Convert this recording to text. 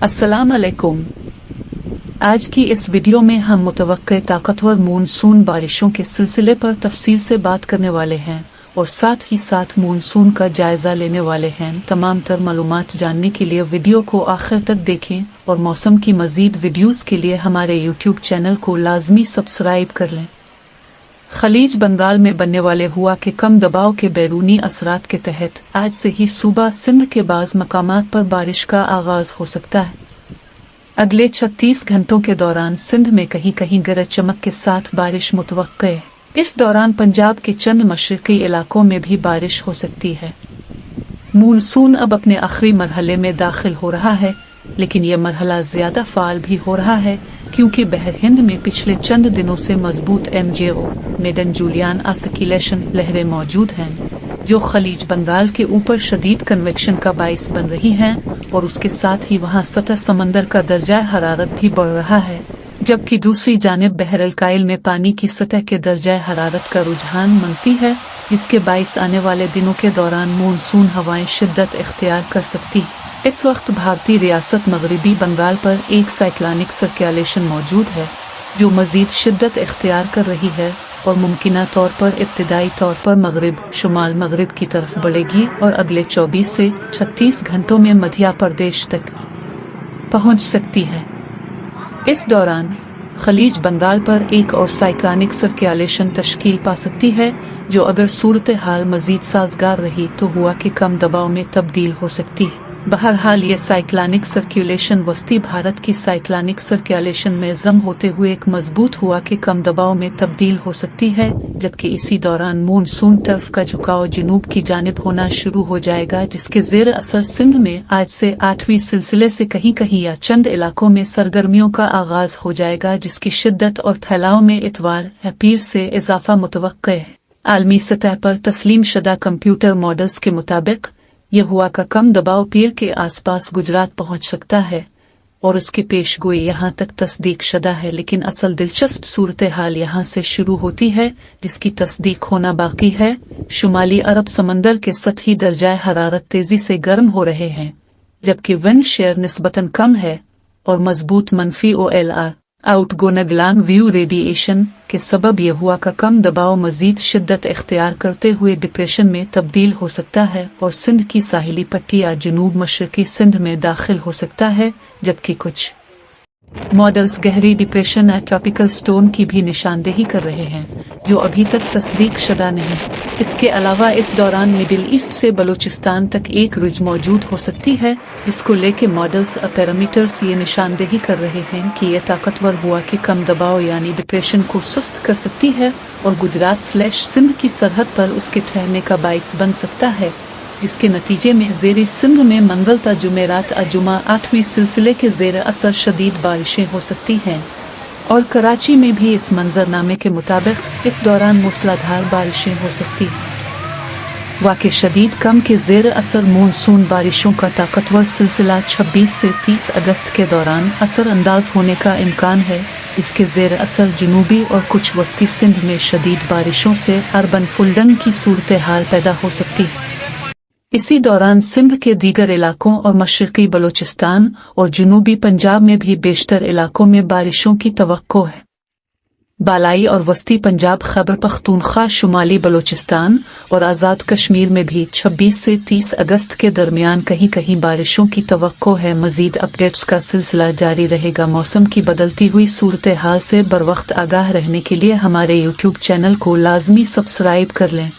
अस्सलाम अलैकुम। आज की इस वीडियो में हम मुतवक्के ताकतवर मानसून बारिशों के सिलसिले पर तफसील से बात करने वाले हैं और साथ ही साथ मानसून का जायजा लेने वाले हैं। तमाम तर मालूमात जानने के लिए वीडियो को आखिर तक देखें और मौसम की मजीद वीडियोस के लिए हमारे यूट्यूब चैनल को लाजमी सब्सक्राइब कर लें। खलीज बंगाल में बनने वाले हुआ के कम दबाव के बैरूनी असरात के तहत आज से ही सूबा सिंध के बाज़ मकामात पर बारिश का आगाज हो सकता है। अगले 36 घंटों के दौरान सिंध में कहीं कहीं गरज चमक के साथ बारिश मुतवक्के है। इस दौरान पंजाब के चंद मशरकी इलाकों में भी बारिश हो सकती है। मानसून अब अपने आखिरी मरहले में दाखिल हो रहा है, लेकिन यह मरहला ज्यादा फाल भी हो रहा है क्योंकि बहर हिंद में पिछले चंद दिनों से मजबूत MJO मेडन जूलियन सर्कुलेशन लहरें मौजूद हैं जो खलीज बंगाल के ऊपर शदीद कन्वेक्शन का बाइस बन रही हैं और उसके साथ ही वहां सतह समंदर का दर्जा हरारत भी बढ़ रहा है, जबकि दूसरी जानिब बहर अल-काइल में पानी की सतह के दर्जा हरारत का रुझान मनफी है, जिसके बाइस आने वाले दिनों के दौरान मानसून हवाएं शिद्दत इख्तियार कर सकती। इस वक्त भारतीय रियासत मगरबी बंगाल पर एक साइक्लोनिक सर्कुलेशन मौजूद है जो मजीद शिद्दत इख्तियार कर रही है और मुमकिना तौर पर इब्तदाई तौर पर मगरिब शुमाल मगरिब की तरफ बढ़ेगी और अगले 24 से 36 घंटों में मध्य प्रदेश तक पहुंच सकती है। इस दौरान खलीज बंगाल पर एक और साइक्लोनिक सर्कुलेशन तश्कील पा सकती है जो अगर सूरत हाल मजीद साजगार रही तो हुआ के कम दबाव में तब्दील हो सकती है। बहरहाल ये साइक्लोनिक सर्कुलेशन वस्ती भारत की साइक्लोनिक सर्कुलेशन में जम होते हुए एक मजबूत हुआ के कम दबाव में तब्दील हो सकती है, जबकि इसी दौरान मानसून तरफ का झुकाव जनूब की जानिब होना शुरू हो जाएगा, जिसके जेर असर सिंध में आज से 8वीं सिलसिले से कहीं कहीं या चंद इलाकों में सरगर्मियों का आगाज हो जाएगा, जिसकी शिद्दत और फैलाव में इतवार या पीर से इजाफा मुतवक्के है। आलमी सतह पर तस्लीम शुदा कंप्यूटर मॉडल्स के मुताबिक यह हुआ का कम दबाव पीर के आसपास गुजरात पहुंच सकता है और उसकी पेशगोई यहां तक तस्दीक शुदा है, लेकिन असल दिलचस्प सूरत हाल यहां से शुरू होती है जिसकी तस्दीक होना बाकी है। शुमाली अरब समंदर के सतही दर्जा हरारत तेजी से गर्म हो रहे हैं, जबकि विंड शेयर निस्बतन कम है और मजबूत मनफी OLR outgoing long view radiation के सबब यह हुआ का कम दबाव मजीद शिद्दत इख्तियार करते हुए डिप्रेशन में तब्दील हो सकता है और सिंध की साहिली पट्टी या जनूब मशरकी सिंध में दाखिल हो सकता है, जबकि कुछ मॉडल्स गहरी डिप्रेशन या ट्रॉपिकल स्टोर्म की भी निशानदेही कर रहे हैं जो अभी तक तस्दीक शुदा नहीं। इसके अलावा इस दौरान मिडिल ईस्ट से बलूचिस्तान तक एक रुझ मौजूद हो सकती है, जिसको लेके मॉडल्स और पैरामीटर्स ये निशानदेही कर रहे हैं कि यह ताकतवर हुआ कि कम दबाव यानी डिप्रेशन को सुस्त कर सकती है और गुजरात/सिंध की सरहद पर उसके ठहरने का बाइस बन सकता है, जिसके नतीजे में ज़ेर सिंध में मंगल ता जुमेरात जुमा 8वीं सिलसिले के ज़ेर असर शदीद बारिशें हो सकती हैं और कराची में भी इस मंजरनामे के मुताबिक इस दौरान मूसलाधार बारिशें हो सकती हैं। वाक़ई शदीद कम के ज़ेर असर मानसून बारिशों का ताकतवर सिलसिला 26 से 30 अगस्त के दौरान असर अंदाज होने का इम्कान है, जिसके ज़ेर असर जनूबी और कुछ वस्ती सिंध में शदीद बारिशों से अर्बन फुलडंग की सूरत हाल पैदा हो सकती है। इसी दौरान सिंध के दीगर इलाकों और मशरकी बलूचिस्तान और जनूबी पंजाब में भी बेशतर इलाकों में बारिशों की तवक्को है। बालाई और वस्ती पंजाब, खैबर पख्तूनख्वा, शुमाली बलूचिस्तान और आज़ाद कश्मीर में भी 26 से 30 अगस्त के दरमियान कहीं कहीं बारिशों की तवक्को है। मजीद अपडेट्स का सिलसिला जारी रहेगा। मौसम की बदलती हुई सूरत हाल से बर वक्त आगाह रहने के लिए हमारे यूट्यूब चैनल को लाजमी सब्सक्राइब कर लें।